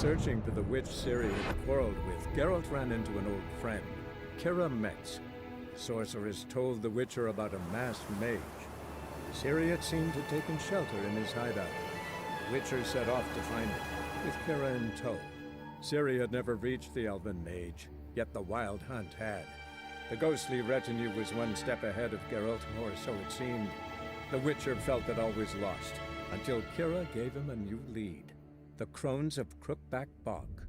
searching for the witch Ciri had quarreled with, Geralt ran into an old friend, Kira Metz. The sorceress told the Witcher about a masked mage. Ciri had seemed to have taken shelter in his hideout. The Witcher set off to find it, with Kira in tow. Ciri had never reached the elven mage, yet the wild hunt had. The ghostly retinue was one step ahead of Geralt, or so it seemed. The Witcher felt that all was lost, until Kira gave him a new lead. The Crones of Crookback Bog.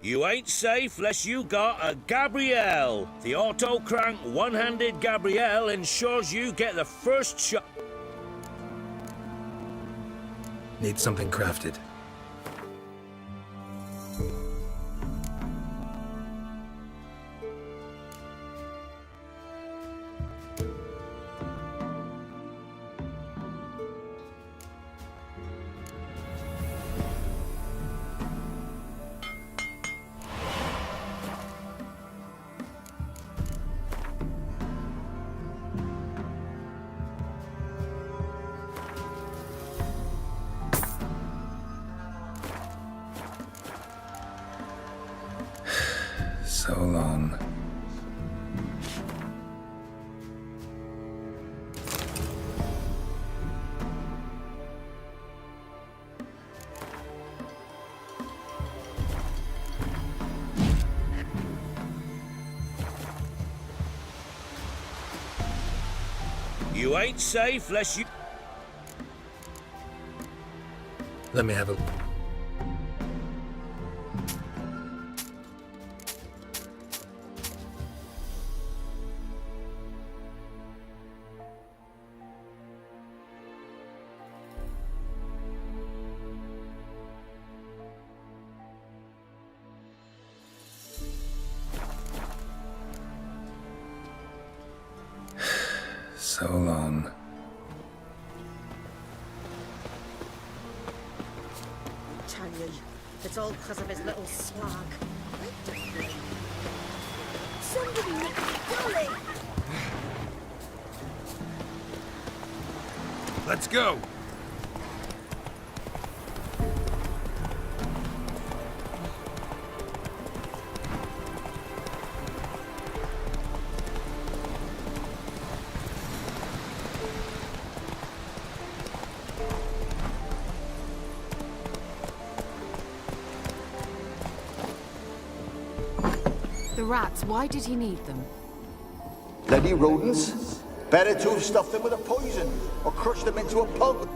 You ain't safe unless you got a Gabrielle. The auto-crank one-handed Gabrielle ensures you get the first shot. Need something crafted. So long. You ain't safe unless you... Let me have a... So long. Tell you, it's all because of his little swag. Somebody nick my dolly! Let's go! The rats, why did he need them? Bloody rodents. Better to have stuffed them with a poison or crushed them into a pulp.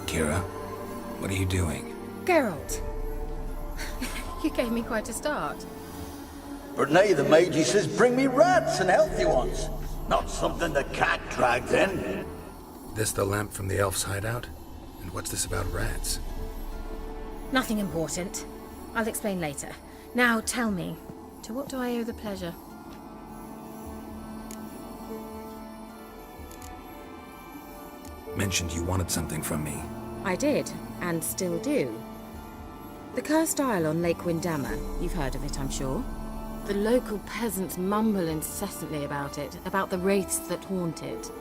Kira, what are you doing? Geralt! You gave me quite a start. But now the mage, he says, bring me rats and healthy ones. Not something the cat dragged in. This the lamp from the elf's hideout? And what's this about rats? Nothing important. I'll explain later. Now tell me, to what do I owe the pleasure? Mentioned you wanted something from me. I did, and still do. The cursed isle on Lake Windammer. You've heard of it, I'm sure. The local peasants mumble incessantly about it, about the wraiths that haunt it.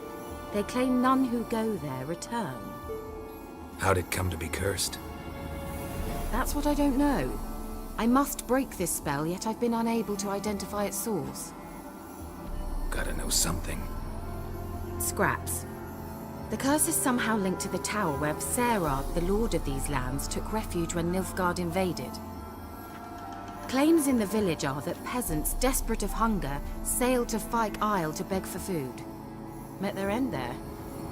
They claim none who go there return. How'd it come to be cursed? That's what I don't know. I must break this spell, yet I've been unable to identify its source. Gotta know something. Scraps. The curse is somehow linked to the tower where Serard, the lord of these lands, took refuge when Nilfgaard invaded. Claims in the village are that peasants, desperate of hunger, sailed to Fyke Isle to beg for food. Met their end there.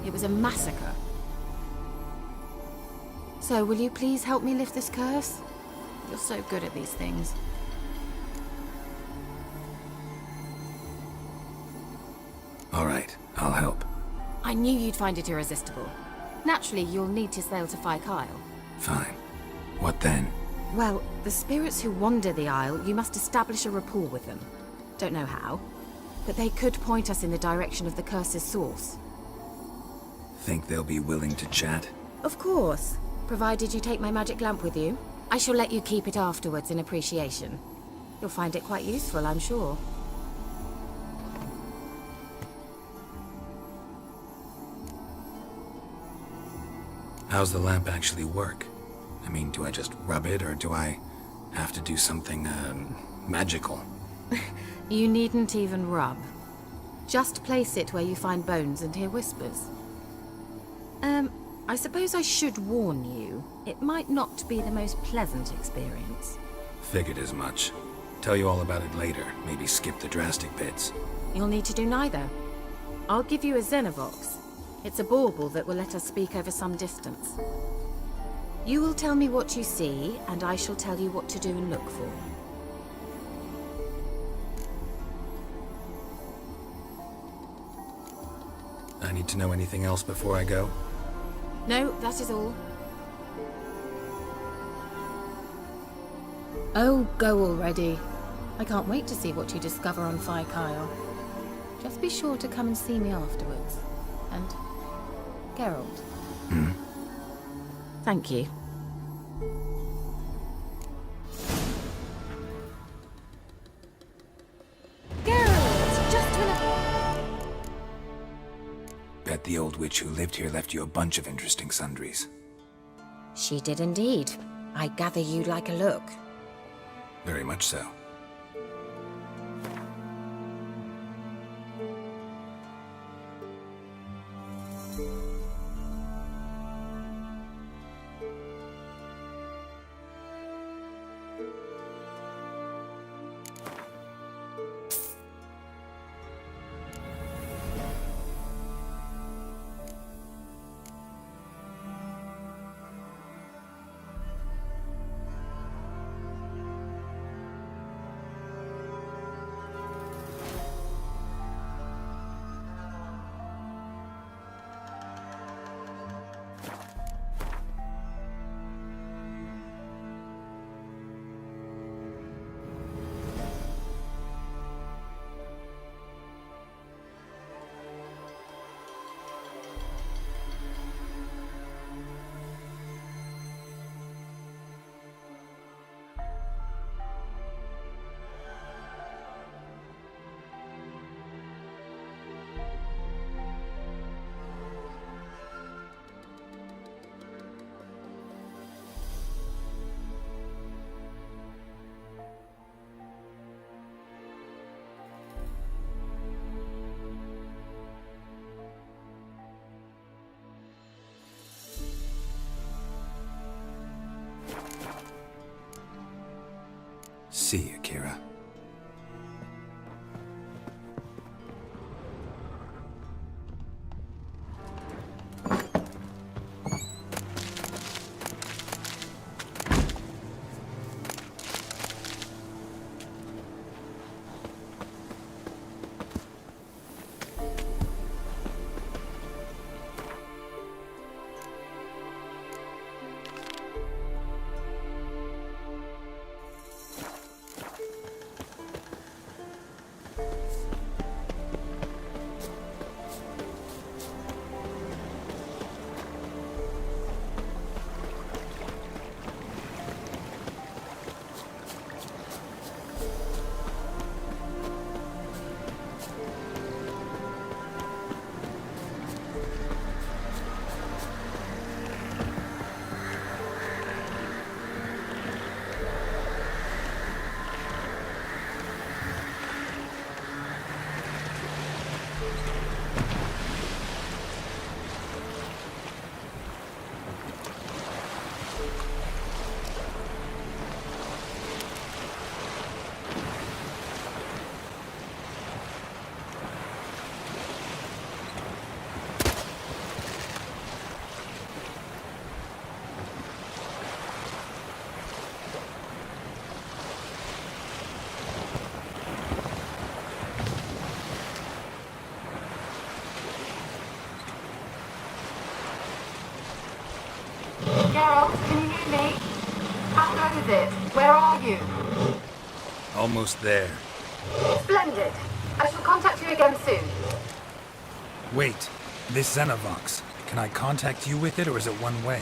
It was a massacre. So, will you please help me lift this curse? You're so good at these things. All right, I'll help. I knew you'd find it irresistible. Naturally, you'll need to sail to Fyke Isle. Fine. What then? Well, the spirits who wander the Isle, you must establish a rapport with them. Don't know how, but they could point us in the direction of the curse's source. Think they'll be willing to chat? Of course, provided you take my magic lamp with you. I shall let you keep it afterwards in appreciation. You'll find it quite useful, I'm sure. How's the lamp actually work? I mean, do I just rub it, or do I have to do something, magical? You needn't even rub. Just place it where you find bones and hear whispers. I suppose I should warn you. It might not be the most pleasant experience. Figured as much. Tell you all about it later. Maybe skip the drastic bits. You'll need to do neither. I'll give you a Xenovox. It's a bauble that will let us speak over some distance. You will tell me what you see, and I shall tell you what to do and look for. I need to know anything else before I go? No, that is all. Oh, go already. I can't wait to see what you discover on Phi Kyle. Just be sure to come and see me afterwards. And Geralt. Thank you. Geralt, just when Bet the old witch who lived here left you a bunch of interesting sundries. She did indeed. I gather you'd like a look. Very much so. See you, Kira. Geralt, can you hear me? How good is it? Where are you? Almost there. Splendid. I shall contact you again soon. Wait, this Xenovox. Can I contact you with it, or is it one way?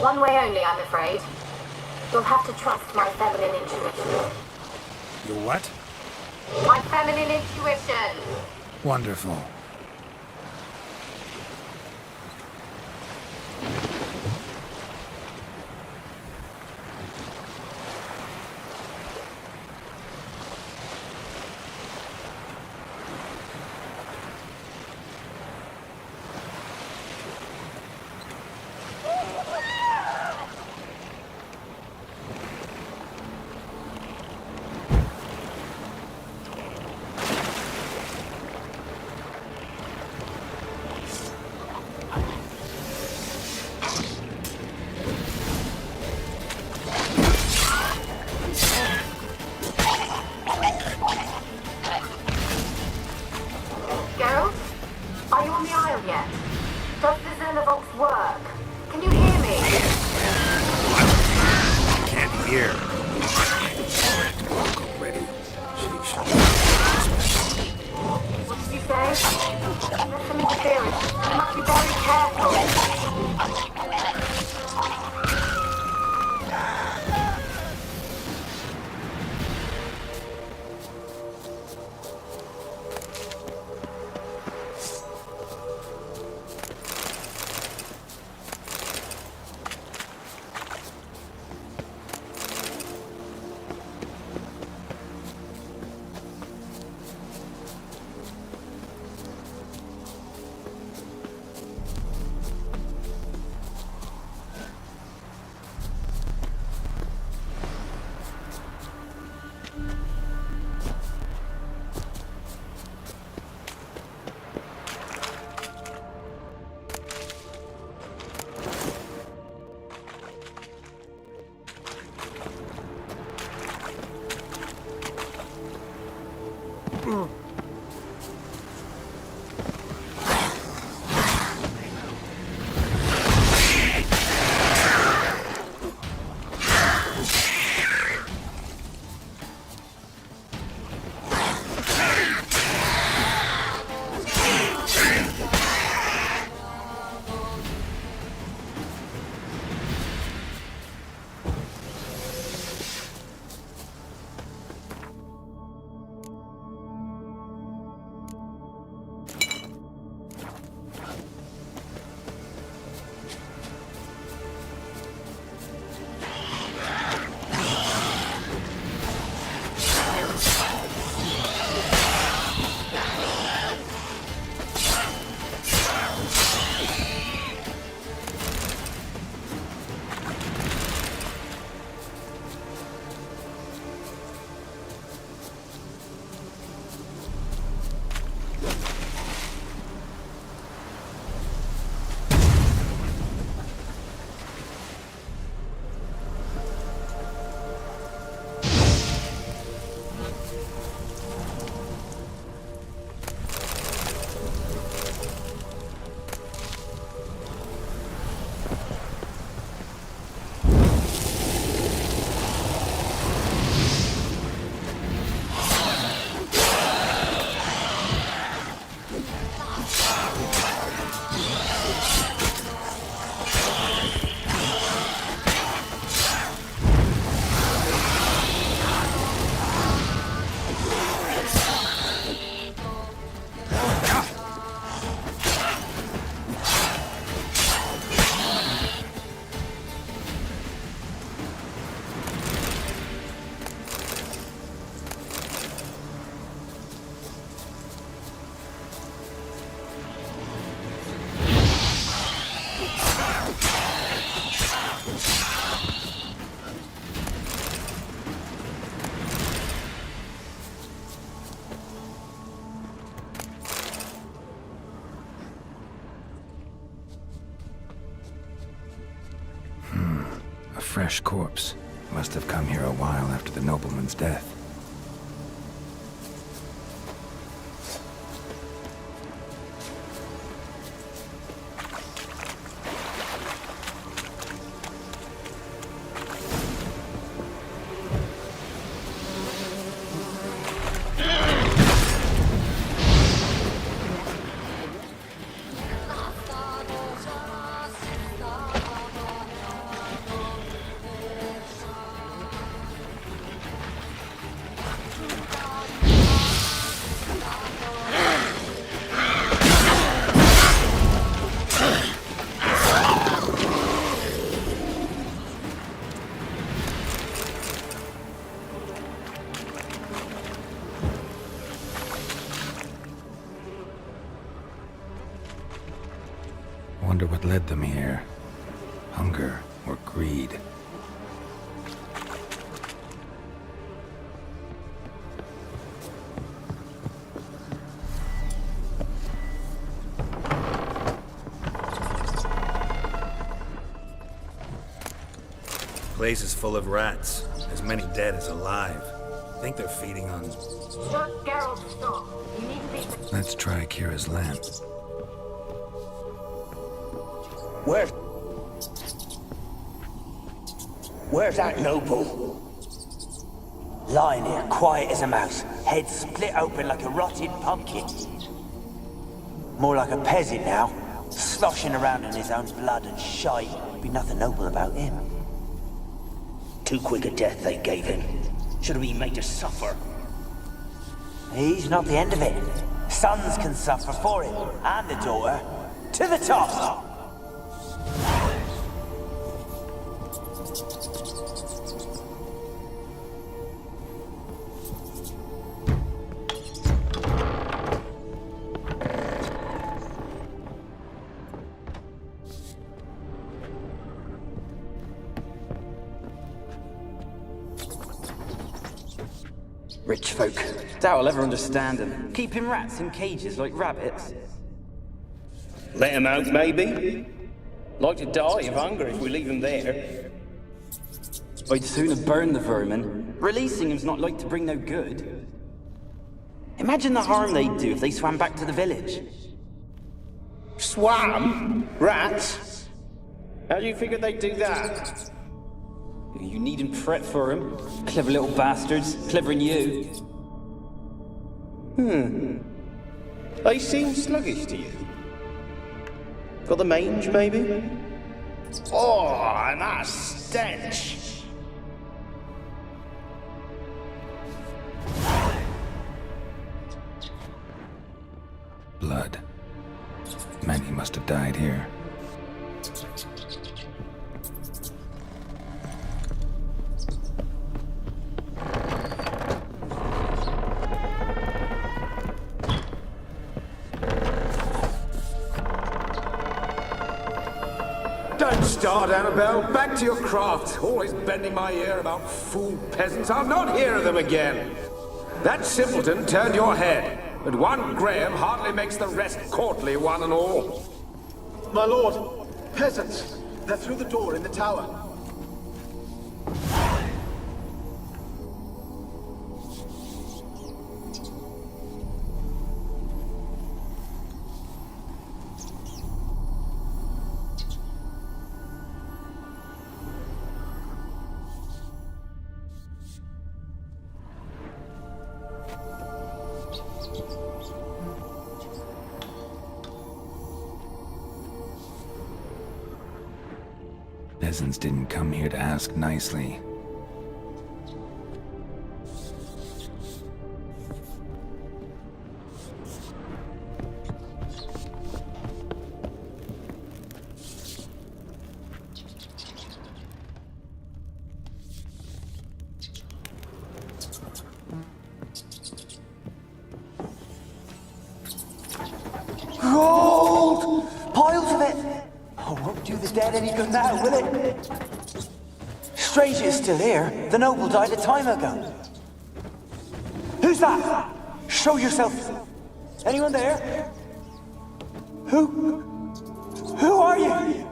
One way only, I'm afraid. You'll have to trust my feminine intuition. Your what? My feminine intuition! Wonderful. okay? There's some interference. You must be very careful. fresh corpse. Must have come here a while after the nobleman's death. Wonder what led them here. Hunger or greed? Place is full of rats. As many dead as alive. Think they're feeding on... Geralt, stop. You need to be... Let's try Kira's lamp. Where's that noble? Lying here, quiet as a mouse, head split open like a rotted pumpkin. More like a peasant now. Sloshing around in his own blood and shite. Be nothing noble about him. Too quick a death they gave him. Should have been made to suffer. He's not the end of it. Sons can suffer for it, and the daughter. To the top! Rich folk. Doubt I'll ever understand them. Keeping rats in cages like rabbits. Let him out, maybe? Like to die of hunger if we leave them there. I'd sooner burn the vermin. Releasing them's not like to bring no good. Imagine the harm they'd do if they swam back to the village. Swam? Rats? How do you figure they'd do that? You needn't fret for them. Clever little bastards. Clever'n you. They seem sluggish to you. Got the mange, maybe? Oh, and that stench! Blood. Many must have died here. Don't start, Annabelle. Back to your craft. Always bending my ear about fool peasants. I'll not hear of them again. That simpleton turned your head, but one Graham hardly makes the rest courtly, one and all. My lord, peasants. They're through the door in the tower. Peasants didn't come here to ask nicely. Gold! Piles of it! Oh, won't do the dead any good now, will it? Strange it's still here. The noble died a time ago. Who's that? Show yourself. Anyone there? Who are you?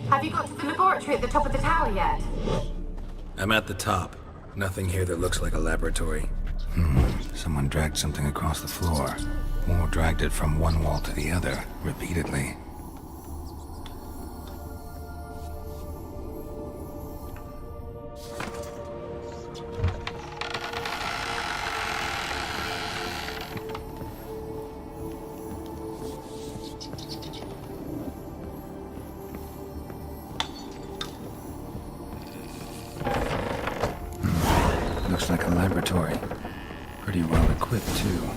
Have you got to the laboratory at the top of the tower yet? I'm at the top. Nothing here that looks like a laboratory. Someone dragged something across the floor. Or dragged it from one wall to the other, repeatedly. Looks like a laboratory. Pretty well equipped, too.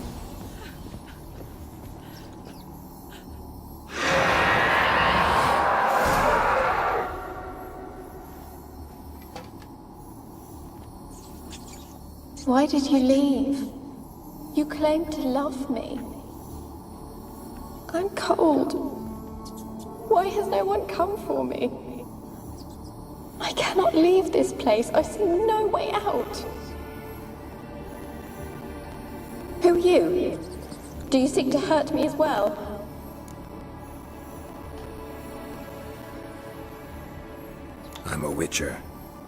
Why did you leave? You claimed to love me. I'm cold. Why has no one come for me? I cannot leave this place. I see no way out. Who are you? Do you seek to hurt me as well? I'm a witcher.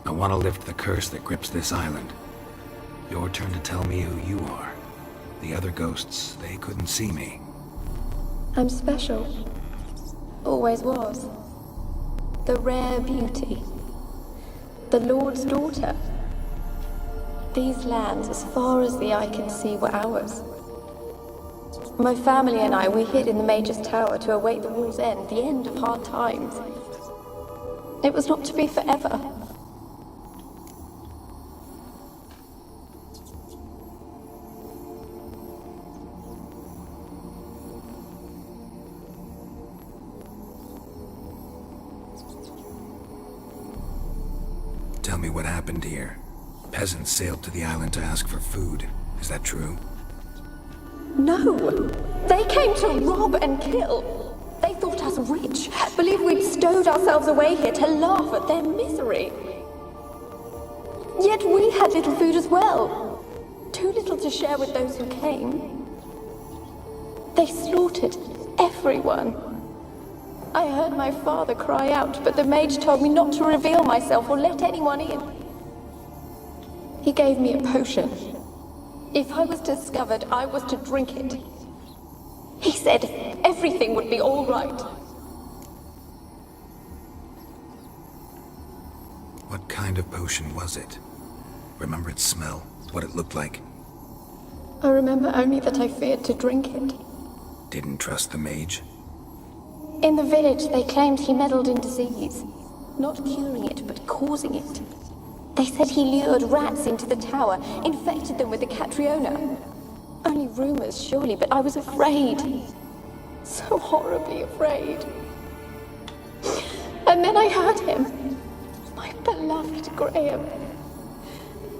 I want to lift the curse that grips this island. Your turn to tell me who you are. The other ghosts, they couldn't see me. I'm special. Always was. The rare beauty. The Lord's daughter. These lands, as far as the eye can see, were ours. My family and I, we hid in the Major's Tower to await the war's end, the end of hard times. It was not to be forever. Tell me what happened here. Peasants sailed to the island to ask for food. Is that true? No! They came to rob and kill. They thought us rich, believed we'd stowed ourselves away here to laugh at their misery. Yet we had little food as well. Too little to share with those who came. They slaughtered everyone. I heard my father cry out, but the mage told me not to reveal myself or let anyone in. He gave me a potion. If I was discovered, I was to drink it. He said everything would be all right. What kind of potion was it? Remember its smell? What it looked like? I remember only that I feared to drink it. Didn't trust the mage? In the village, they claimed he meddled in disease. Not curing it, but causing it. They said he lured rats into the tower, infected them with the Catriona. Only rumors, surely, but I was afraid. So horribly afraid. And then I heard him. My beloved Graham.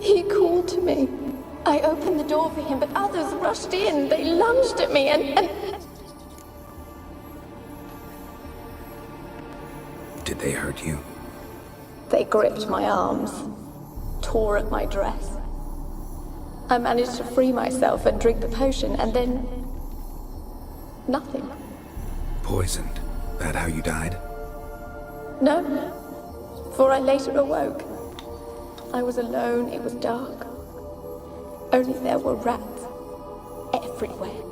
He called to me. I opened the door for him, but others rushed in. They lunged at me and... Did they hurt you? They gripped my arms, tore at my dress. I managed to free myself and drink the potion, and then... nothing. Poisoned? That how you died? No, for I later awoke. I was alone, it was dark. Only there were rats. Everywhere.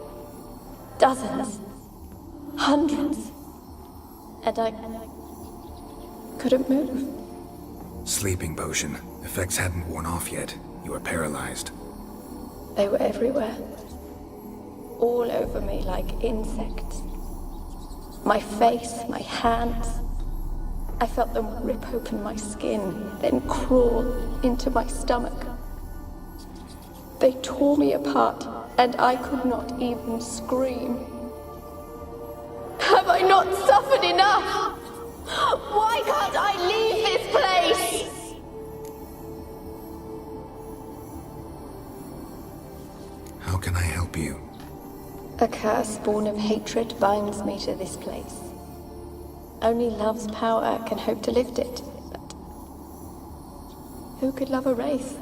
Dozens. Hundreds. And I couldn't move. Sleeping potion. Effects hadn't worn off yet. You were paralyzed. They were everywhere. All over me like insects. My face, my hands. I felt them rip open my skin, then crawl into my stomach. They tore me apart, and I could not even scream. Have I not suffered enough? Why can't I leave this place? How can I help you? A curse born of hatred binds me to this place. Only love's power can hope to lift it, but who could love a wraith?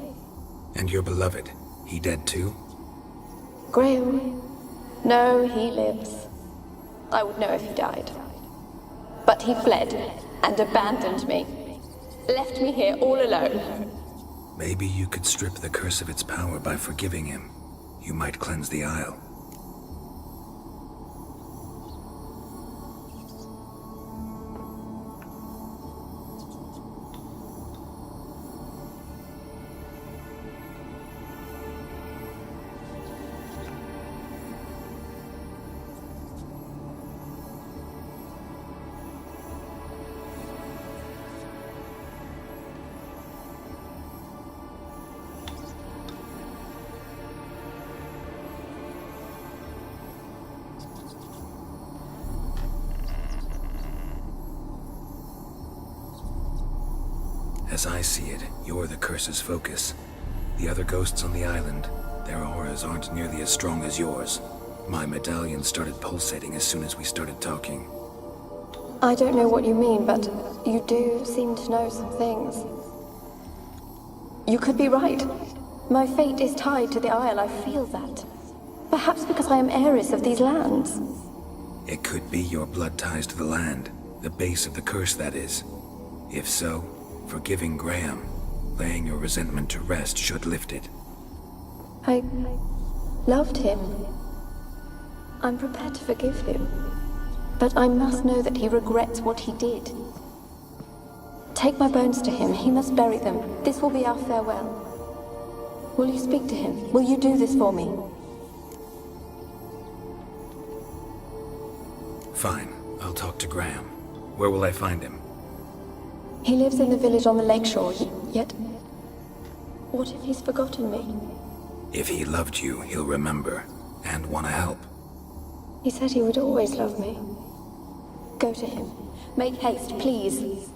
And your beloved, he dead too? Graham? No, he lives. I would know if he died. But he fled and abandoned me. Left me here all alone. Maybe you could strip the curse of its power by forgiving him. You might cleanse the Isle. As I see it, you're the curse's focus. The other ghosts on the island, their auras aren't nearly as strong as yours. My medallion started pulsating as soon as we started talking. I don't know what you mean, but you do seem to know some things. You could be right. My fate is tied to the Isle, I feel that. Perhaps because I am heiress of these lands. It could be your blood ties to the land, the base of the curse, that is. If so, forgiving Graham, laying your resentment to rest should lift it. I loved him. I'm prepared to forgive him. But I must know that he regrets what he did. Take my bones to him. He must bury them. This will be our farewell. Will you speak to him? Will you do this for me? Fine. I'll talk to Graham. Where will I find him? He lives in the village on the lakeshore, yet... What if he's forgotten me? If he loved you, he'll remember, and want to help. He said he would always love me. Go to him. Make haste, please.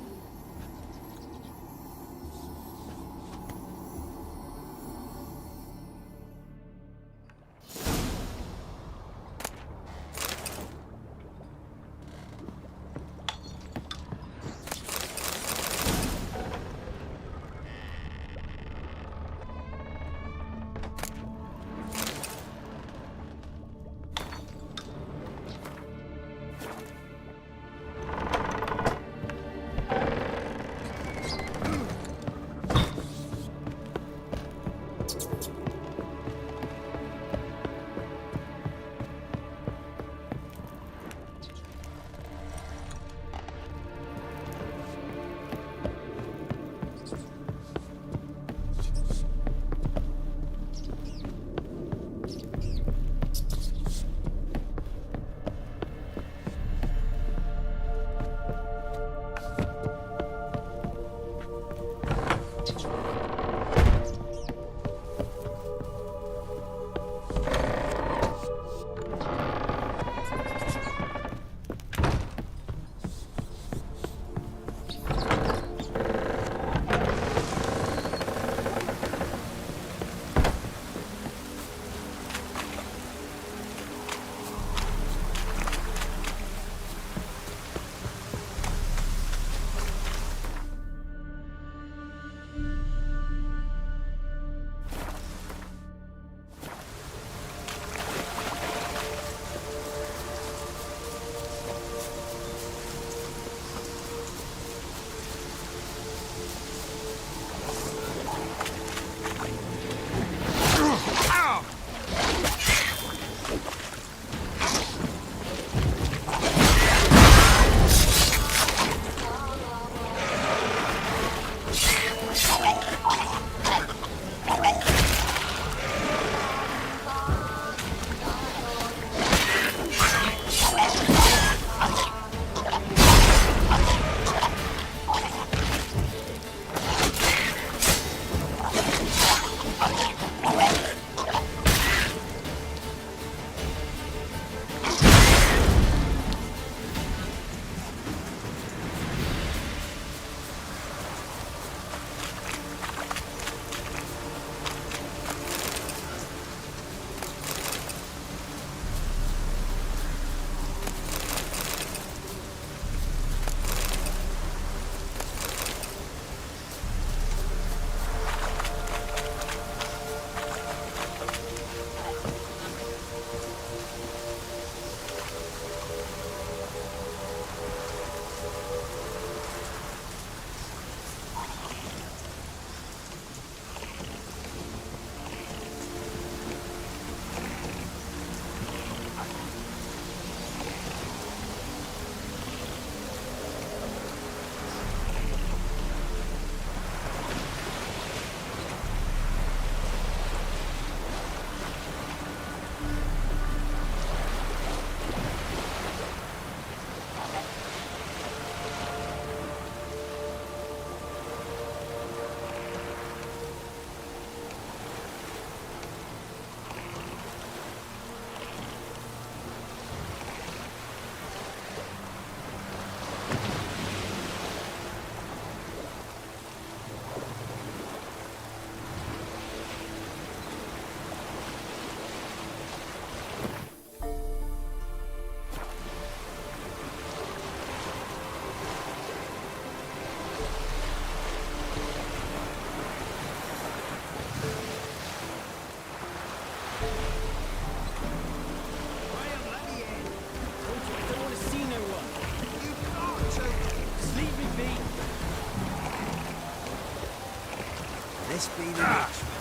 be the next one.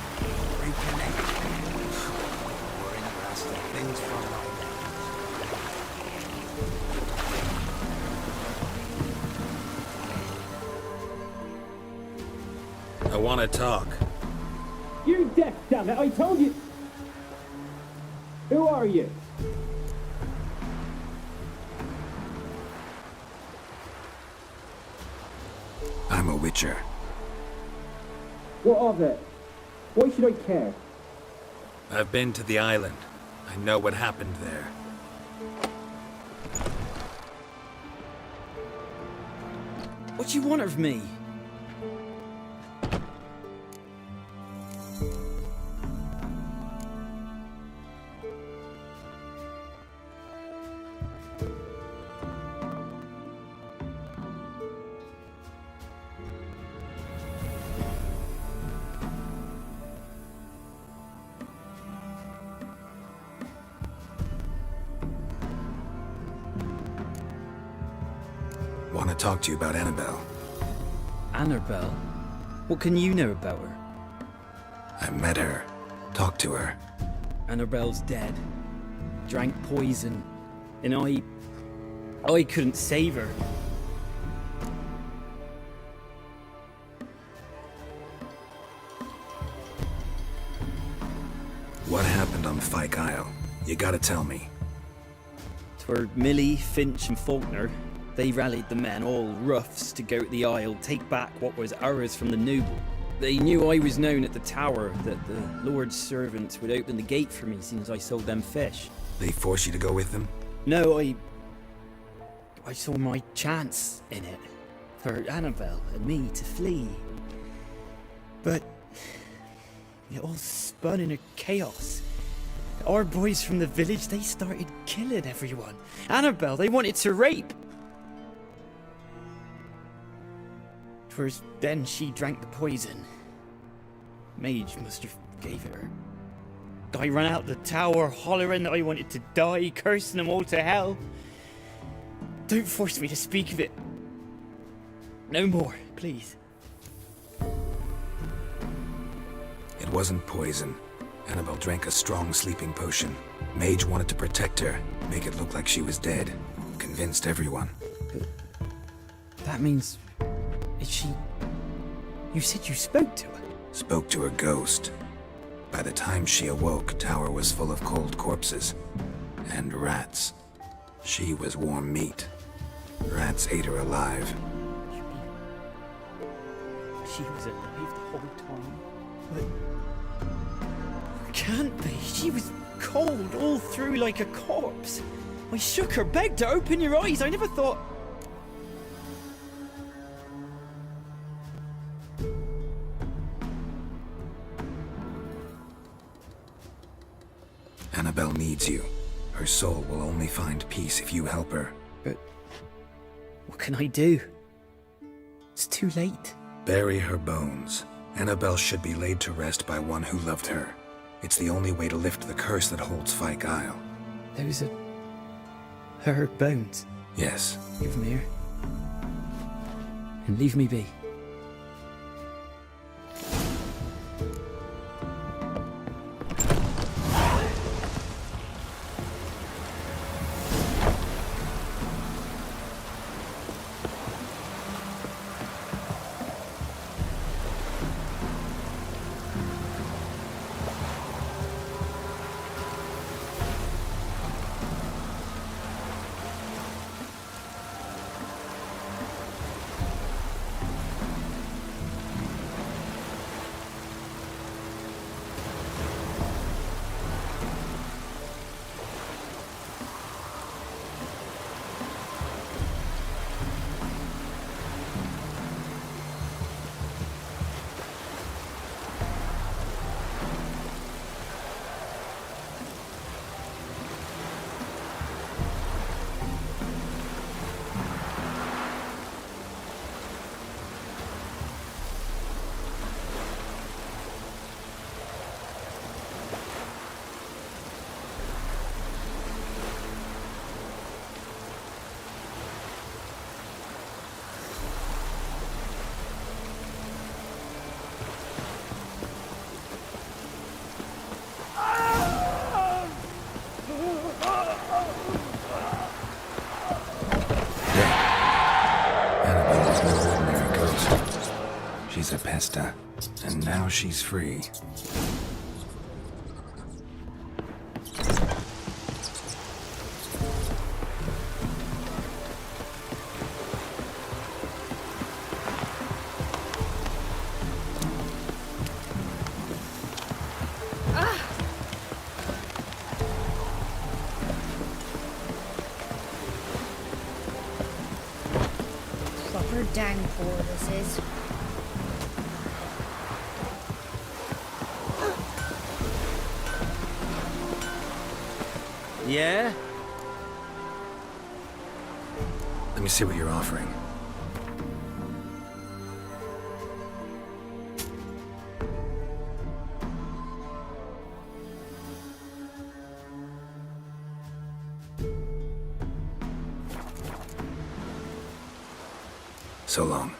Reconnect. Boring bastard things from my I want to talk. You're deaf, damn it! I told you. Who are you? I'm a witcher. What of it? Why should I care? I've been to the island. I know what happened there. What do you want of me? Want to talk to you about Annabelle. Annabelle? What can you know about her? I met her. Talked to her. Annabelle's dead. Drank poison. And I couldn't save her. What happened on Fyke Isle? You gotta tell me. Twere Millie, Finch and Faulkner. They rallied the men, all roughs, to go to the Isle, take back what was ours from the noble. They knew I was known at the tower, that the Lord's servants would open the gate for me since I sold them fish. They forced you to go with them? No, I saw my chance in it, for Annabelle and me to flee. But it all spun in a chaos. Our boys from the village, they started killing everyone. Annabelle, they wanted to rape. Twas then she drank the poison. Mage must have gave it her. I ran out the tower, hollering that I wanted to die, cursing them all to hell. Don't force me to speak of it. No more, please. It wasn't poison. Annabelle drank a strong sleeping potion. Mage wanted to protect her, make it look like she was dead. Convinced everyone. That means... Is she... You said you spoke to her? Spoke to her ghost. By the time she awoke, tower was full of cold corpses. And rats. She was warm meat. Rats ate her alive. She was alive the whole time? But... Can't be. She was cold all through like a corpse. I shook her, begged her, open your eyes. I never thought... Annabelle needs you. Her soul will only find peace if you help her. But... what can I do? It's too late. Bury her bones. Annabelle should be laid to rest by one who loved her. It's the only way to lift the curse that holds Fyke Isle. Those are... her bones? Yes. Give them here. And leave me be. Callista, and now she's free. Proper downpour this is. Yeah? Let me see what you're offering. So long.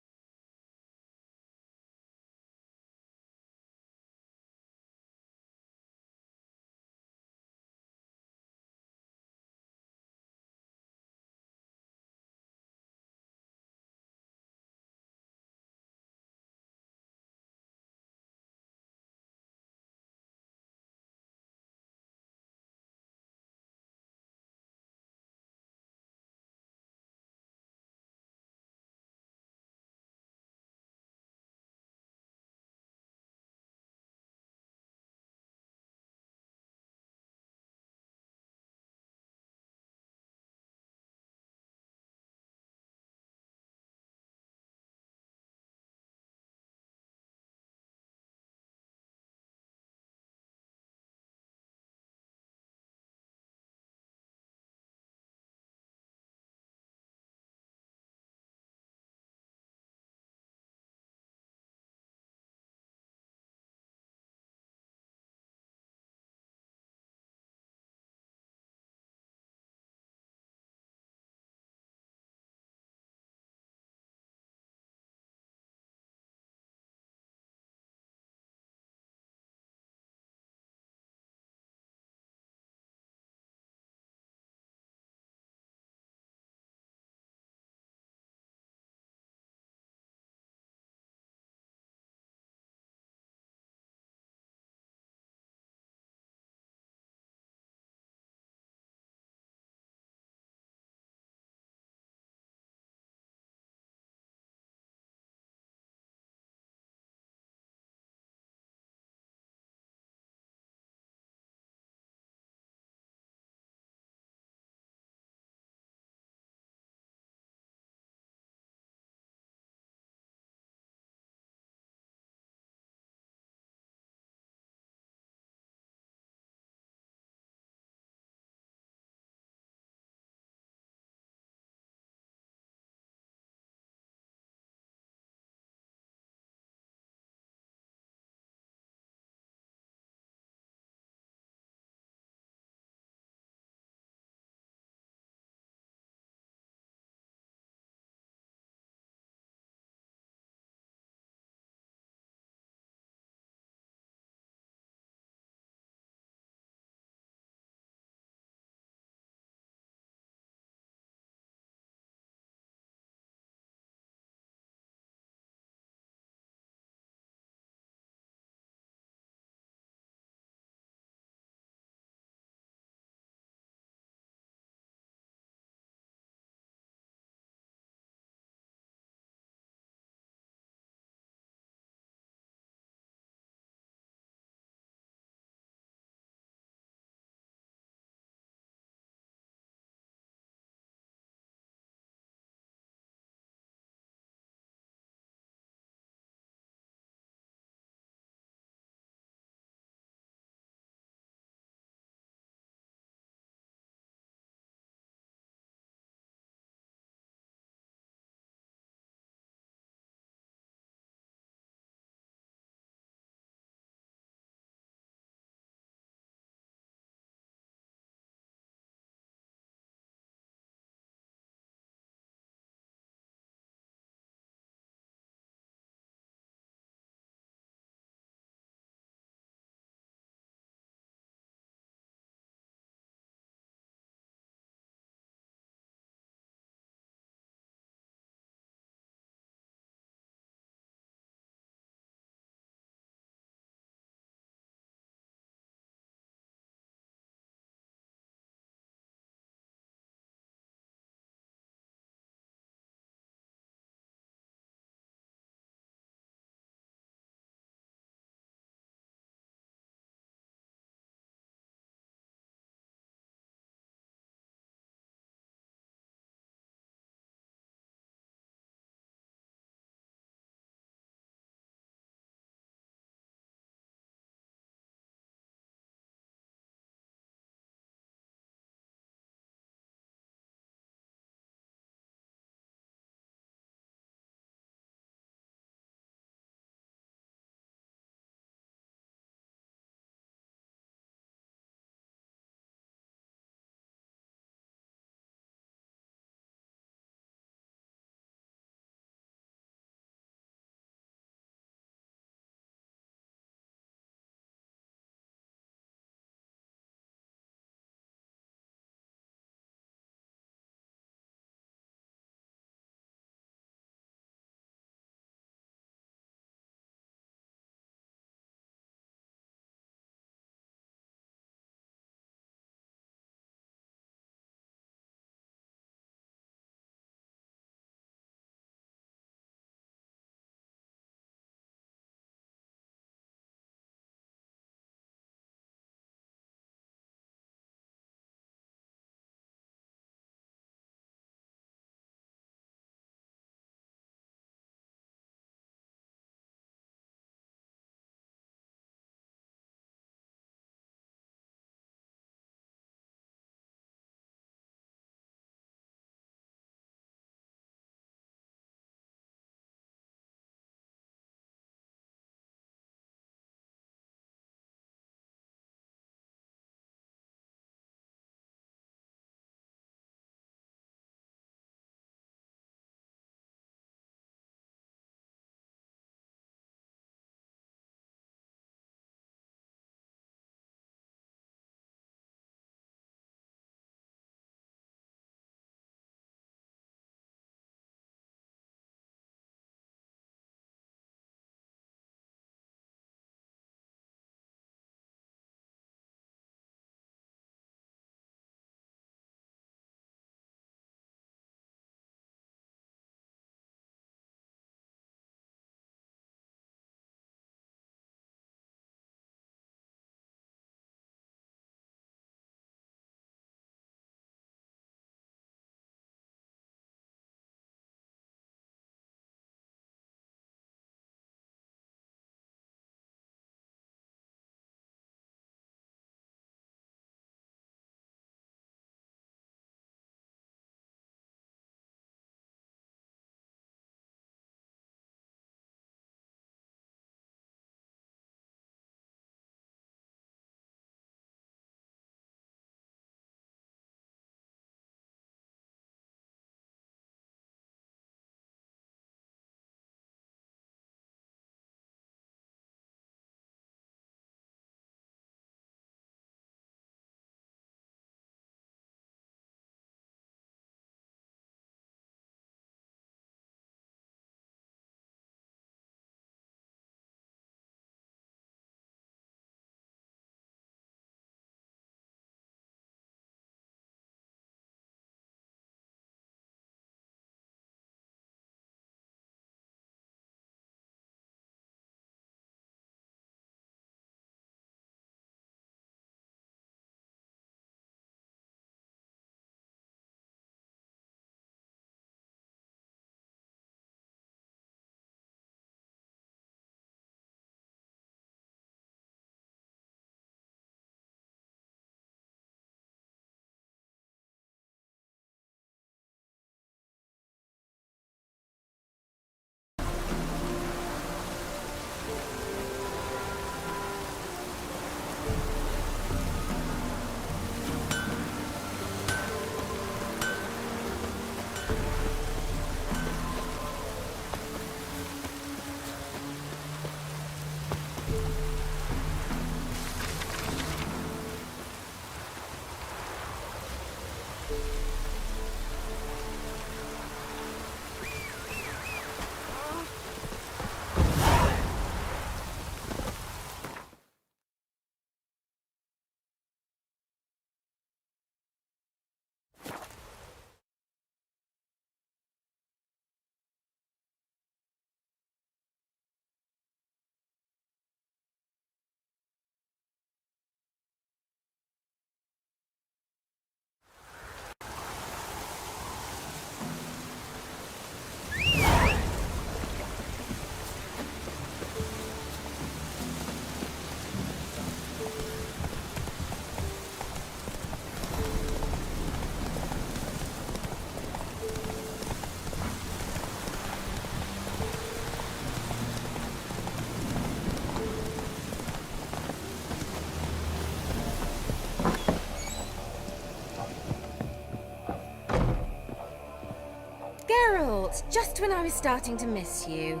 just when I was starting to miss you.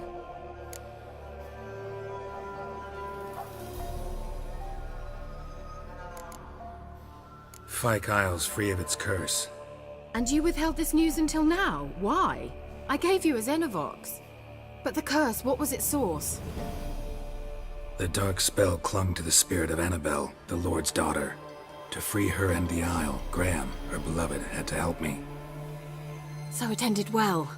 Fyke Isle's free of its curse. And you withheld this news until now? Why? I gave you a Xenovox. But the curse, what was its source? The dark spell clung to the spirit of Annabelle, the Lord's daughter. To free her and the Isle, Graham, her beloved, had to help me. So it ended well.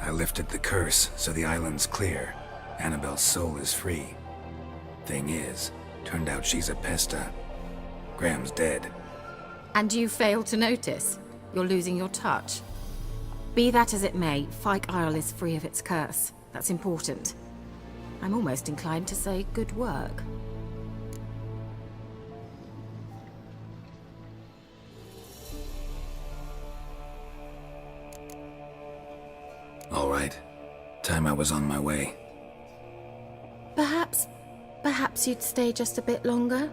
I lifted the curse, so the island's clear. Annabelle's soul is free. Thing is, turned out she's a pesta. Graham's dead. And you failed to notice? You're losing your touch. Be that as it may, Fyke Isle is free of its curse. That's important. I'm almost inclined to say good work. All right. Time I was on my way. Perhaps you'd stay just a bit longer?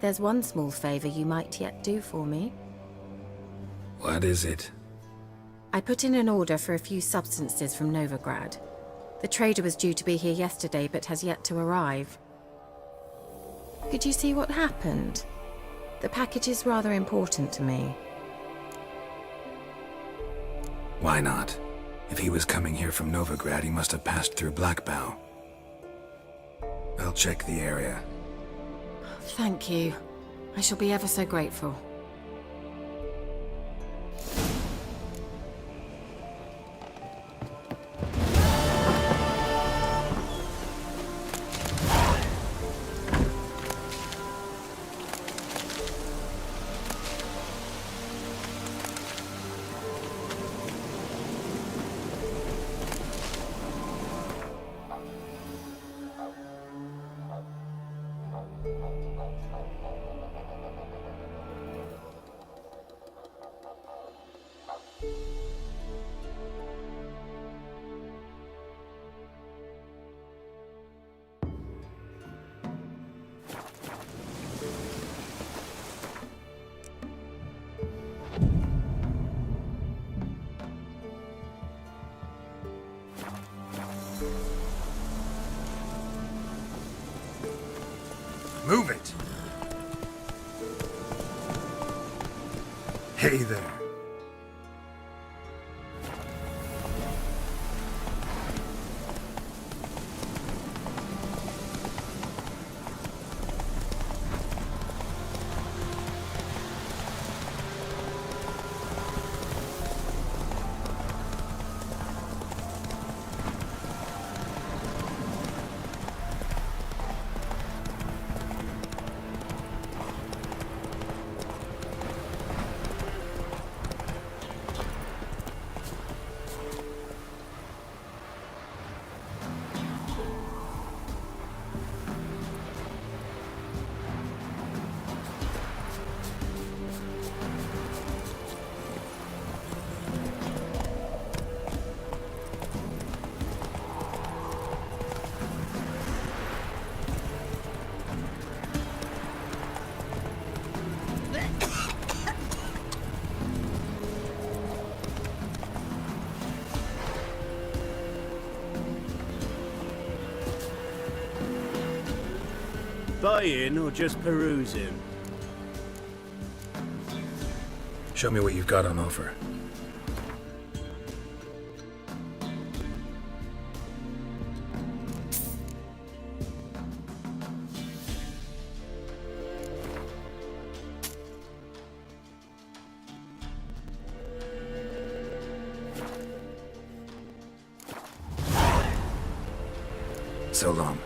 There's one small favor you might yet do for me. What is it? I put in an order for a few substances from Novigrad. The trader was due to be here yesterday, but has yet to arrive. Could you see what happened? The package is rather important to me. Why not? If he was coming here from Novigrad, he must have passed through Blackbow. I'll check the area. Thank you. I shall be ever so grateful. Move it! Hey there. Buying or just perusing? Show me what you've got on offer. So long.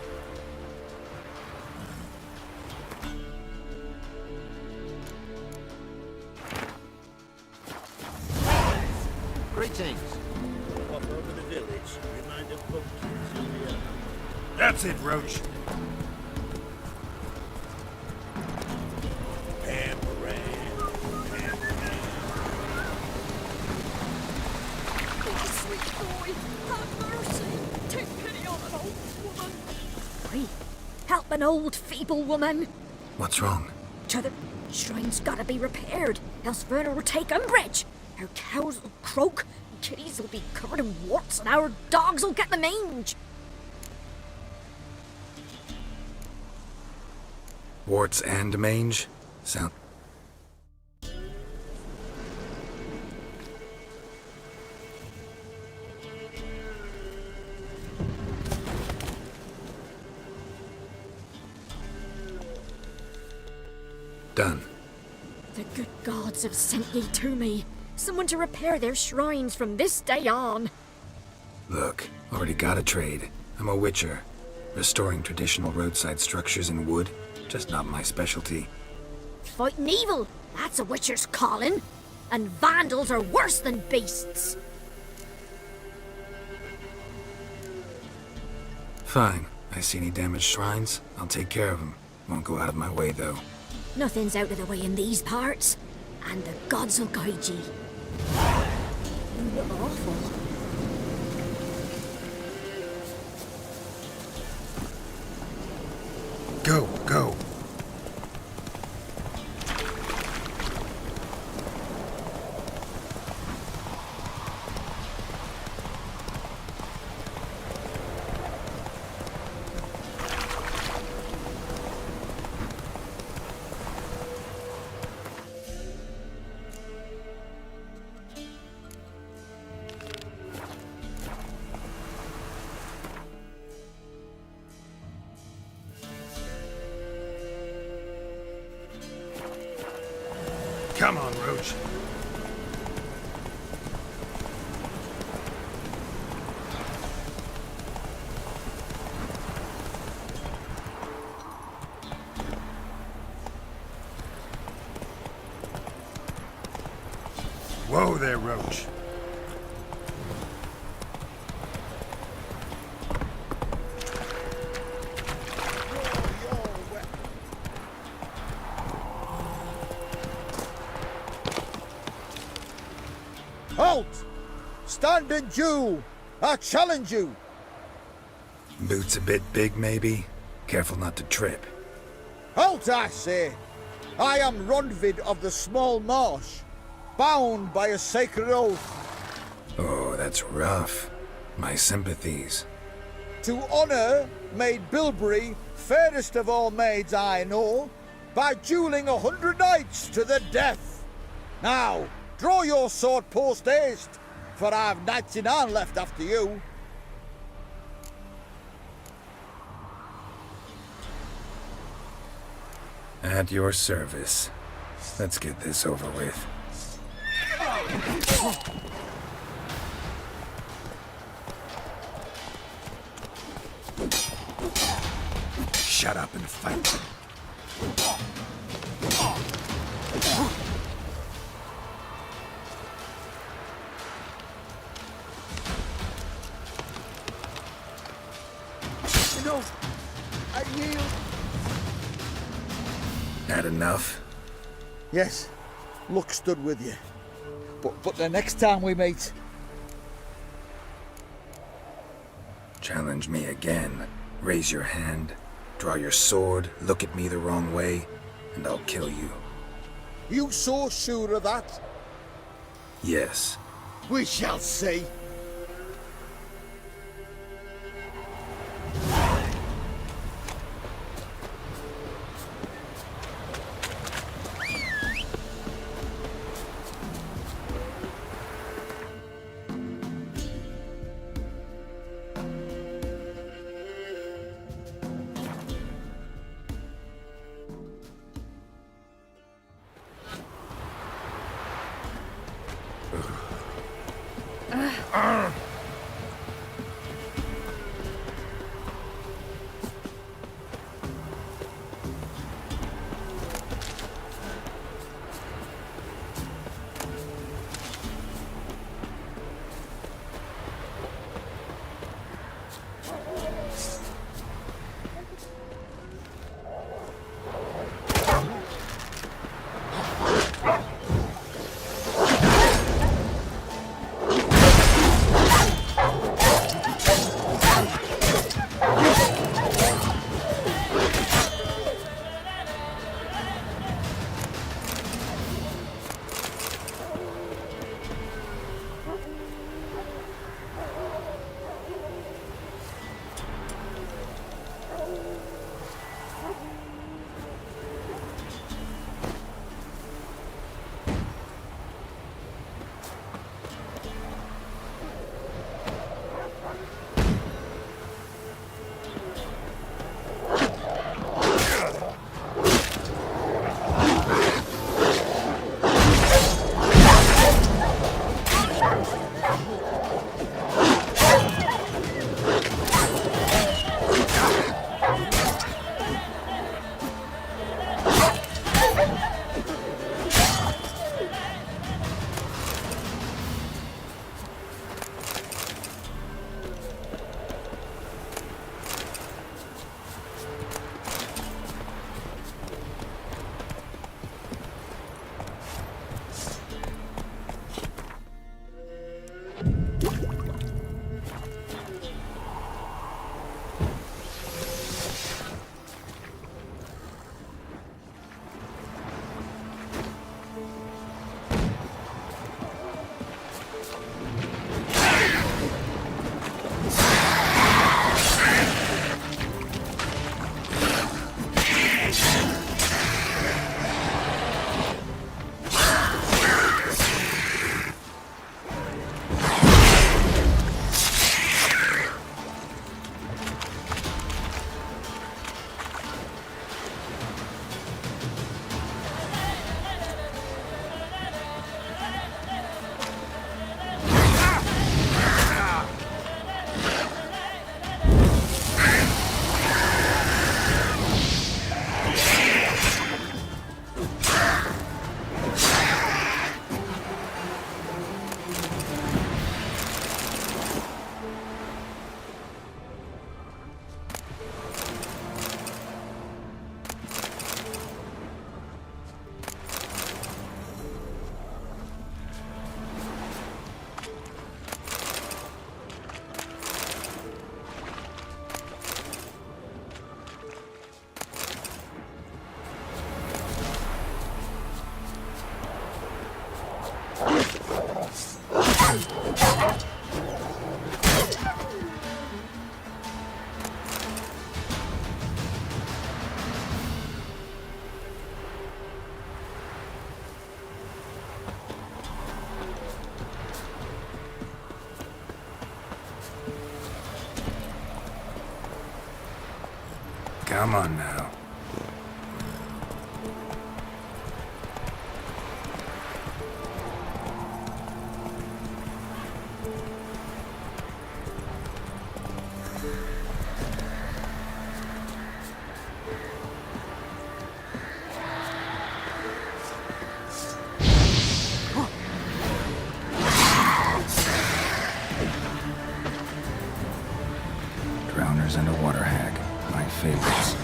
Greetings. Walk over the village. Remind of pumpkins in the other. That's it, Roach. Sweet boy, have mercy. Take pity on an old woman. Wait, help an old feeble woman. What's wrong? The shrine's gotta be repaired, else Werner will take umbrage. Her cows will croak, kitties will be covered in warts and our dogs will get the mange. Warts and mange? Sound... Done. The good gods have sent ye to me. Someone to repair their shrines from this day on. Look, already got a trade. I'm a witcher. Restoring traditional roadside structures in wood, just not my specialty. Fighting evil, that's a witcher's calling. And vandals are worse than beasts. Fine. I see any damaged shrines, I'll take care of them. Won't go out of my way, though. Nothing's out of the way in these parts. And the gods will guide ye. Awful. Go, go. Come on, Roach. Whoa there, Roach. Halt! Stand and do! I challenge you! Boots a bit big, maybe? Careful not to trip. Halt, I say! I am Ronvid of the Small Marsh, bound by a sacred oath. Oh, that's rough. My sympathies. To honour Maid Bilberry, fairest of all maids I know, by duelling 100 knights to the death. Now, draw your sword post haste, for I've 99 left after you. At your service. Let's get this over with. Shut up and fight. No, I yield. Had enough? Yes, luck stood with you. But the next time we meet... Challenge me again. Raise your hand, draw your sword, look at me the wrong way, and I'll kill you. You so sure of that? Yes. We shall see. Come on now. Drowners and a water hag. My favorites.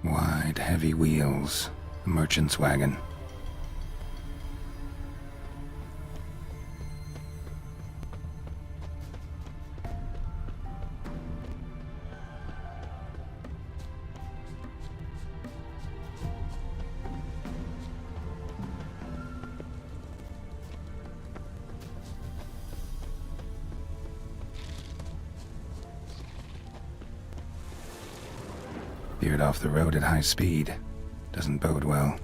Wide, heavy wheels. A merchant's wagon. Veered off the road at high speed. Doesn't bode well.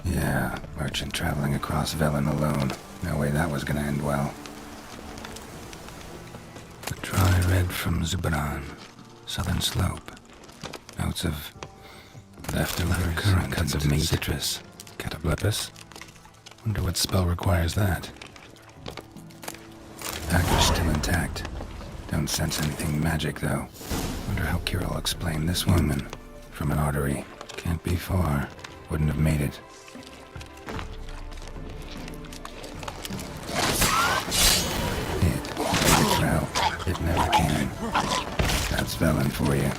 Yeah, merchant traveling across Velen alone. No way that was gonna end well. A dry red from Zubran. Southern slope. Notes of leftover current cuts of meat. Citrus. Cataplepis. Wonder what spell requires that. Dagger's still intact. Don't sense anything magic, though. Wonder how Kirill'll explain this woman. From an artery. Can't be far. Wouldn't have made it. It never came. That's Velen for you.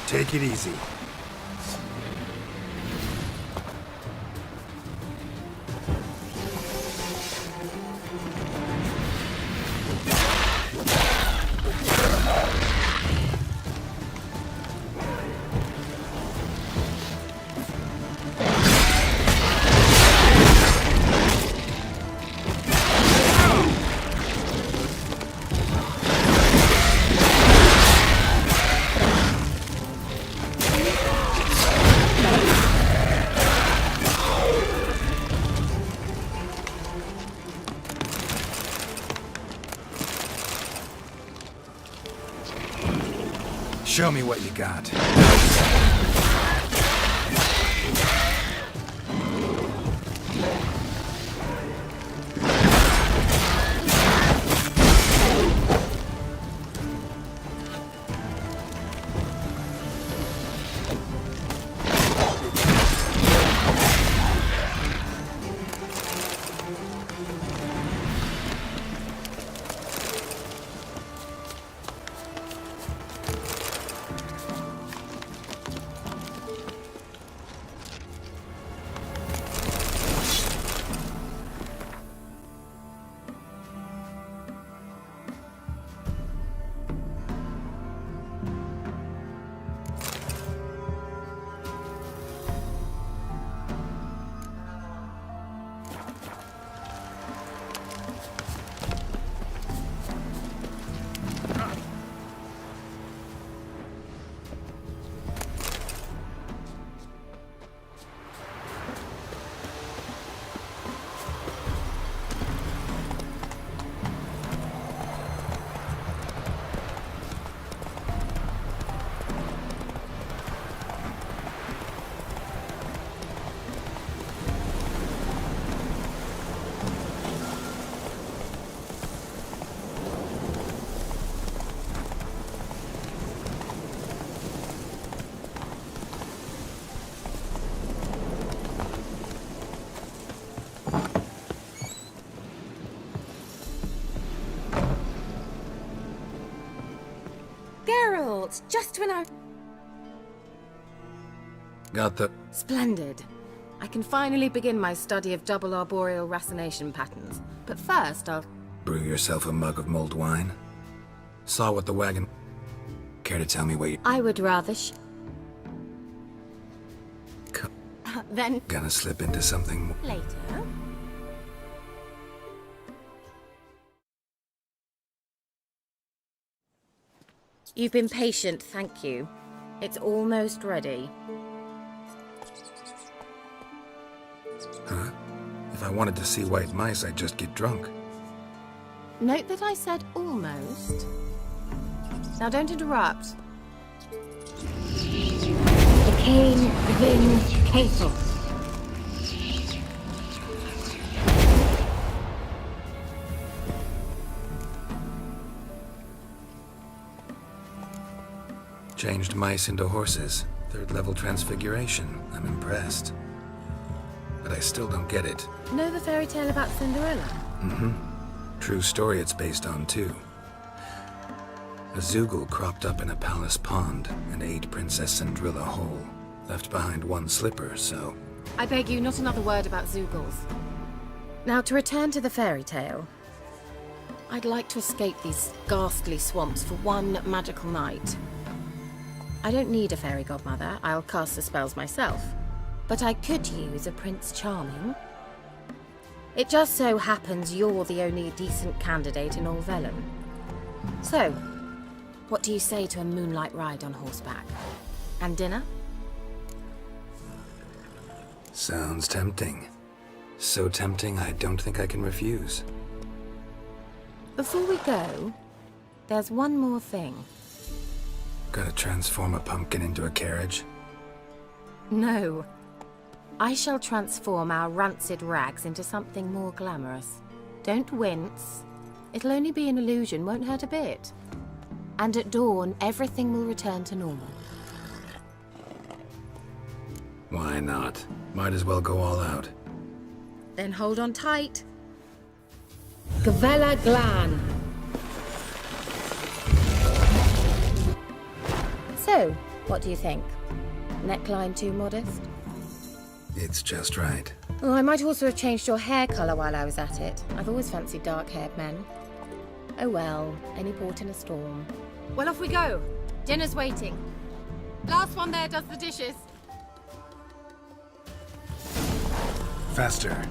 Take it easy. Show me what you got. Geralt! Just when I... Got the... Splendid. I can finally begin my study of double arboreal racination patterns. But first, I'll... Brew yourself a mug of mulled wine? Saw what the wagon... Care to tell me what you... I would rather then... Gonna slip into something... Later. You've been patient, thank you. It's almost ready. Huh? If I wanted to see white mice, I'd just get drunk. Note that I said almost. Now don't interrupt. Decaying Vin Cato. Changed mice into horses. 3rd level transfiguration. I'm impressed. But I still don't get it. Know the fairy tale about Cinderella? Mm-hmm. True story it's based on, too. A Zoogle cropped up in a palace pond and ate Princess Cinderella whole. Left behind one slipper, so... I beg you, not another word about Zoogles. Now, to return to the fairy tale. I'd like to escape these ghastly swamps for one magical night. I don't need a fairy godmother, I'll cast the spells myself. But I could use a Prince Charming. It just so happens you're the only decent candidate in all Vellum. So, what do you say to a moonlight ride on horseback? And dinner? Sounds tempting. So tempting, I don't think I can refuse. Before we go, there's one more thing. Gotta transform a pumpkin into a carriage? No. I shall transform our rancid rags into something more glamorous. Don't wince. It'll only be an illusion, won't hurt a bit. And at dawn, everything will return to normal. Why not? Might as well go all out. Then hold on tight. Gavella Glan. So, what do you think? Neckline too modest? It's just right. Oh, I might also have changed your hair colour while I was at it. I've always fancied dark-haired men. Oh well, any port in a storm. Well, off we go. Dinner's waiting. Last one there does the dishes. Faster.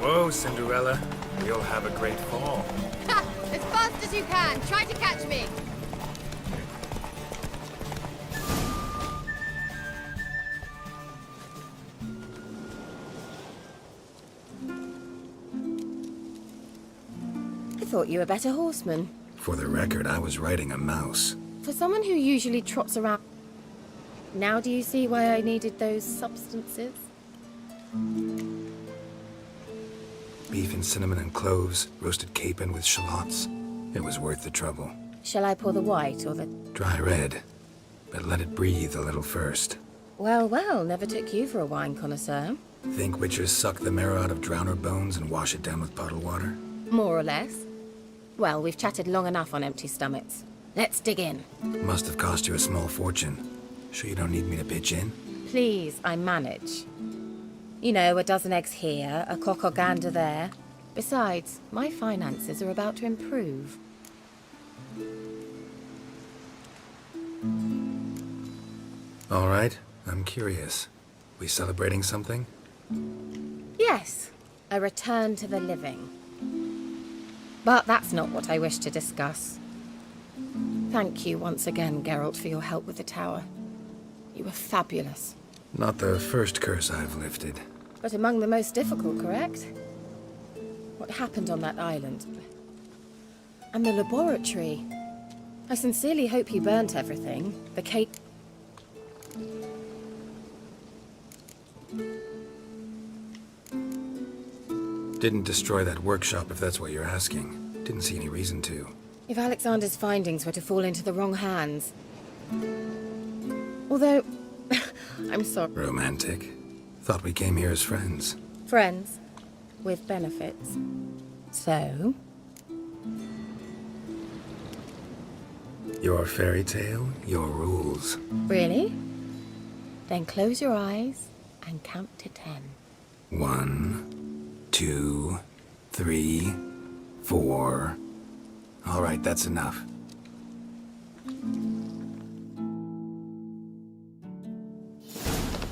Whoa, Cinderella. You'll have a great fall. Ha! As fast as you can. Try to catch me. I thought you were a better horseman. For the record, I was riding a mouse. For someone who usually trots around... Now do you see why I needed those substances? Beef and cinnamon and cloves, roasted capon with shallots. It was worth the trouble. Shall I pour the white or the... Dry red, but let it breathe a little first. Well, well, never took you for a wine connoisseur. Think witchers suck the marrow out of drowner bones and wash it down with puddle water? More or less. Well, we've chatted long enough on empty stomachs. Let's dig in. Must have cost you a small fortune. Sure you don't need me to pitch in? Please, I manage. You know, a dozen eggs here, a cock or gander there. Besides, my finances are about to improve. All right, I'm curious. We celebrating something? Yes, a return to the living. But that's not what I wish to discuss. Thank you once again, Geralt, for your help with the tower. You were fabulous. Not the first curse I've lifted. But among the most difficult, correct? What happened on that island? And the laboratory. I sincerely hope you burnt everything. The cake... Didn't destroy that workshop, if that's what you're asking. Didn't see any reason to. If Alexander's findings were to fall into the wrong hands... Although... I'm sorry. Romantic. Thought we came here as friends. Friends. With benefits. So... Your fairy tale, your rules. Really? Then close your eyes and count to 10. 1, 2, 3, 4. All right, that's enough.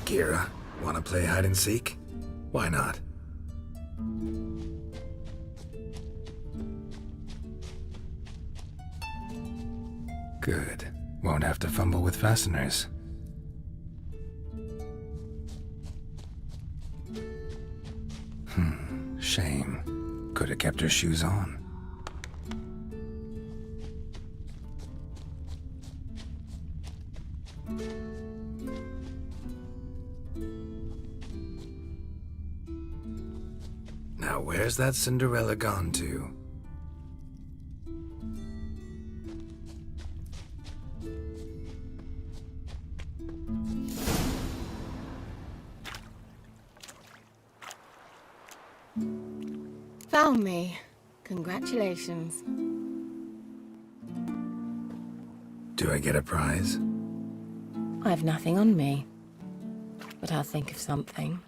Kira, wanna play hide and seek? Why not? Good. Won't have to fumble with fasteners. Shame. Could have kept her shoes on. Now where's that Cinderella gone to? Found me. Congratulations. Do I get a prize? I have nothing on me. But I'll think of something.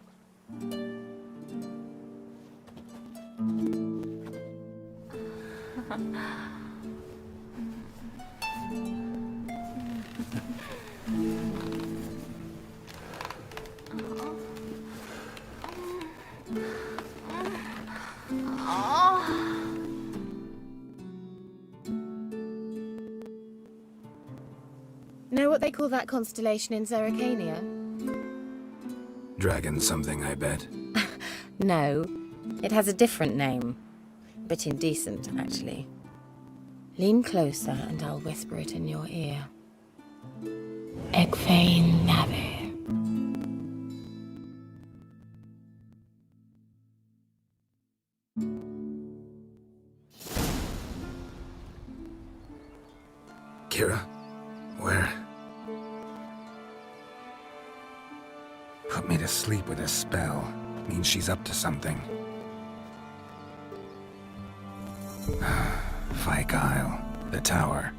Know what they call that constellation in Zerrikania? Dragon something, I bet. No, it has a different name. But indecent, actually. Lean closer and I'll whisper it in your ear. Egfain Nave. Kira? Where? Put me to sleep with a spell. Means she's up to something. Fyke Isle. The tower.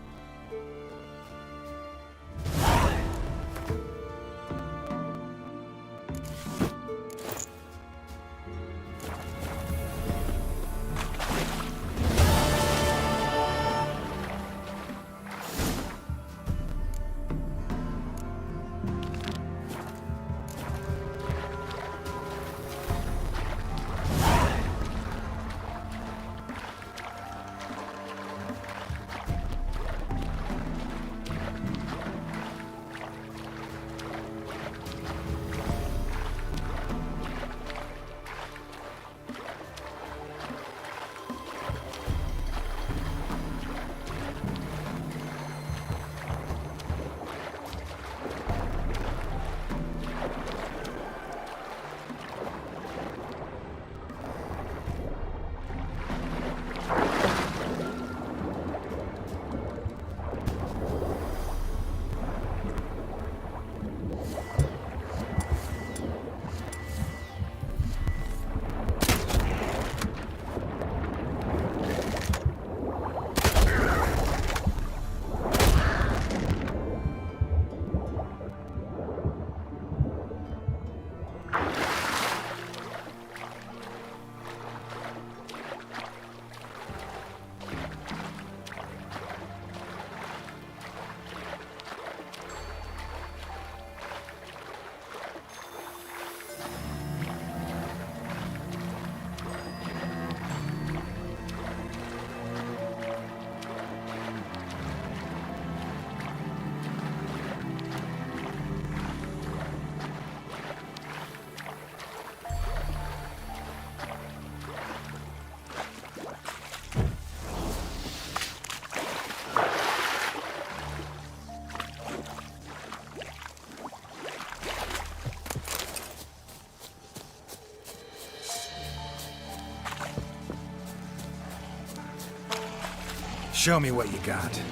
Show me what you got.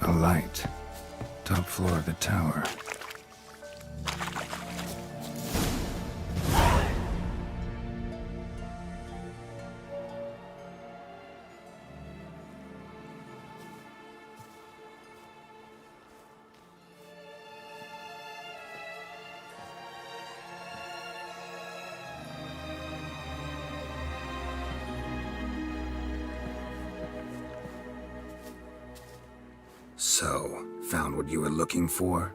A light. Top floor of the tower. So, found what you were looking for?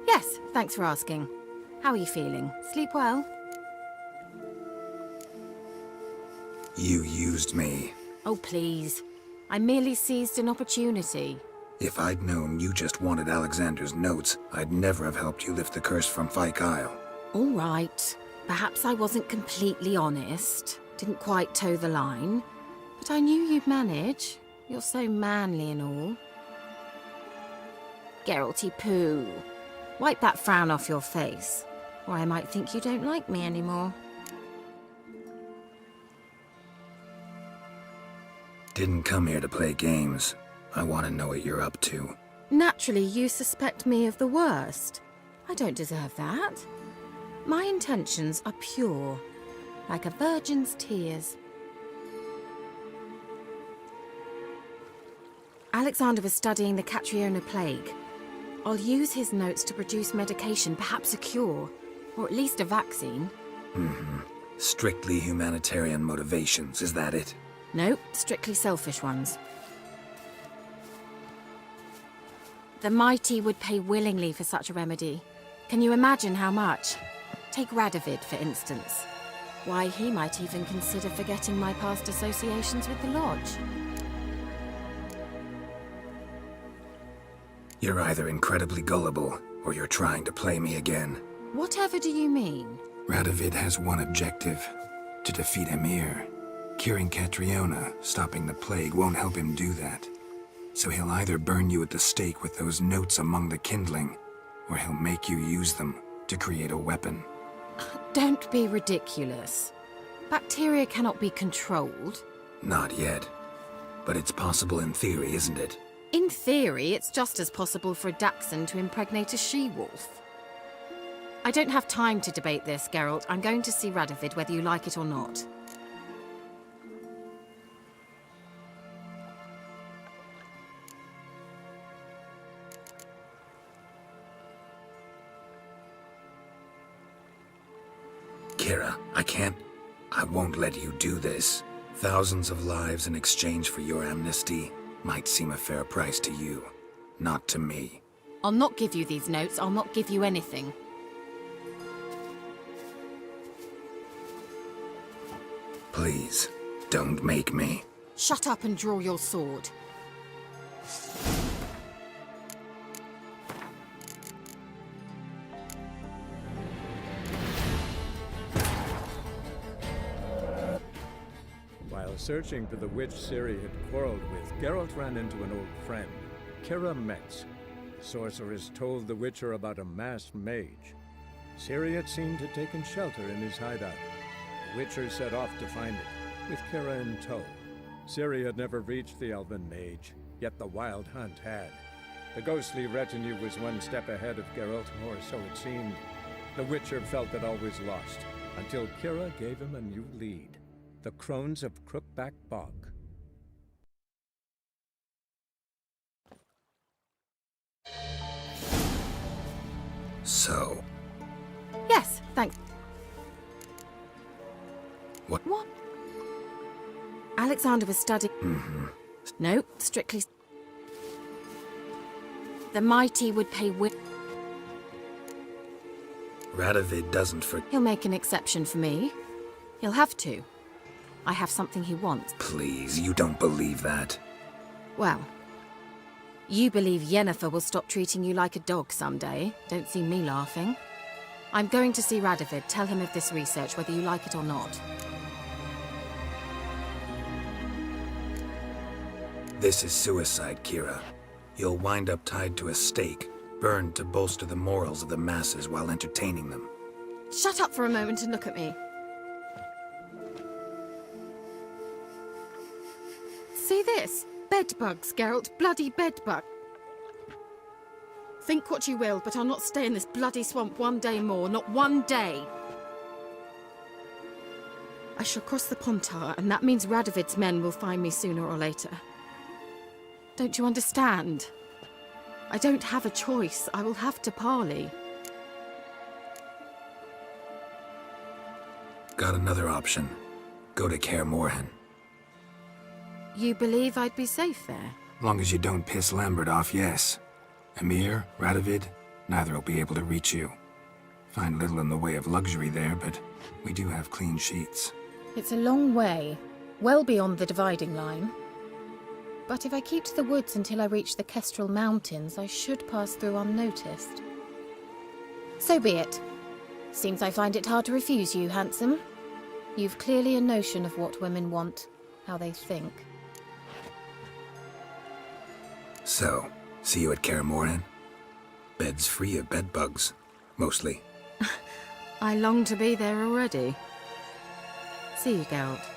Yes, thanks for asking. How are you feeling? Sleep well? You used me. Oh, please. I merely seized an opportunity. If I'd known you just wanted Alexander's notes, I'd never have helped you lift the curse from Fyke Isle. All right. Perhaps I wasn't completely honest. Didn't quite toe the line. But I knew you'd manage. You're so manly and all. Geralty poo. Wipe that frown off your face, or I might think you don't like me anymore. Didn't come here to play games. I want to know what you're up to. Naturally, you suspect me of the worst. I don't deserve that. My intentions are pure, like a virgin's tears. Alexander was studying the Catriona plague. I'll use his notes to produce medication, perhaps a cure, or at least a vaccine. Strictly humanitarian motivations, is that it? Nope, strictly selfish ones. The mighty would pay willingly for such a remedy. Can you imagine how much? Take Radovid, for instance. Why, he might even consider forgetting my past associations with the Lodge. You're either incredibly gullible, or you're trying to play me again. Whatever do you mean? Radovid has one objective: to defeat Emir. Curing Catriona, stopping the plague, won't help him do that. So he'll either burn you at the stake with those notes among the kindling, or he'll make you use them to create a weapon. Don't be ridiculous. Bacteria cannot be controlled. Not yet. But it's possible in theory, isn't it? In theory, it's just as possible for a dachshund to impregnate a she-wolf. I don't have time to debate this, Geralt. I'm going to see Radovid whether you like it or not. Kira, I won't let you do this. Thousands of lives in exchange for your amnesty might seem a fair price to you, not to me. I'll not give you these notes. I'll not give you anything. Please, don't make me. Shut up and draw your sword. While searching for the witch Ciri had quarreled with, Geralt ran into an old friend, Kira Metz. The sorceress told the Witcher about a masked mage. Ciri had seemed to have taken shelter in his hideout. The Witcher set off to find it, with Kira in tow. Ciri had never reached the elven mage, yet the wild hunt had. The ghostly retinue was one step ahead of Geralt, or so it seemed. The Witcher felt that all was lost, until Kira gave him a new lead. The Crones of Crookback Bog. So? Yes, thanks. What? Alexander was studying... Mm-hmm. No, strictly... The mighty would pay Radovid doesn't He'll make an exception for me. He'll have to. I have something he wants. Please, you don't believe that. Well, you believe Yennefer will stop treating you like a dog someday. Don't see me laughing. I'm going to see Radovid. Tell him of this research, whether you like it or not. This is suicide, Kira. You'll wind up tied to a stake, burned to bolster the morals of the masses while entertaining them. Shut up for a moment and look at me. See this? Bedbugs, Geralt. Bloody bedbug. Think what you will, but I'll not stay in this bloody swamp one day more. Not one day. I shall cross the Pontar, and that means Radovid's men will find me sooner or later. Don't you understand? I don't have a choice. I will have to parley. Got another option. Go to Kaer Morhen. You believe I'd be safe there? Long as you don't piss Lambert off, yes. Emir, Radovid, neither will be able to reach you. Find little in the way of luxury there, but we do have clean sheets. It's a long way, well beyond the dividing line. But if I keep to the woods until I reach the Kestrel Mountains, I should pass through unnoticed. So be it. Seems I find it hard to refuse you, handsome. You've clearly a notion of what women want, how they think. So, see you at Kaer Morhen? Bed's free of bedbugs, mostly. I long to be there already. See you, Geralt.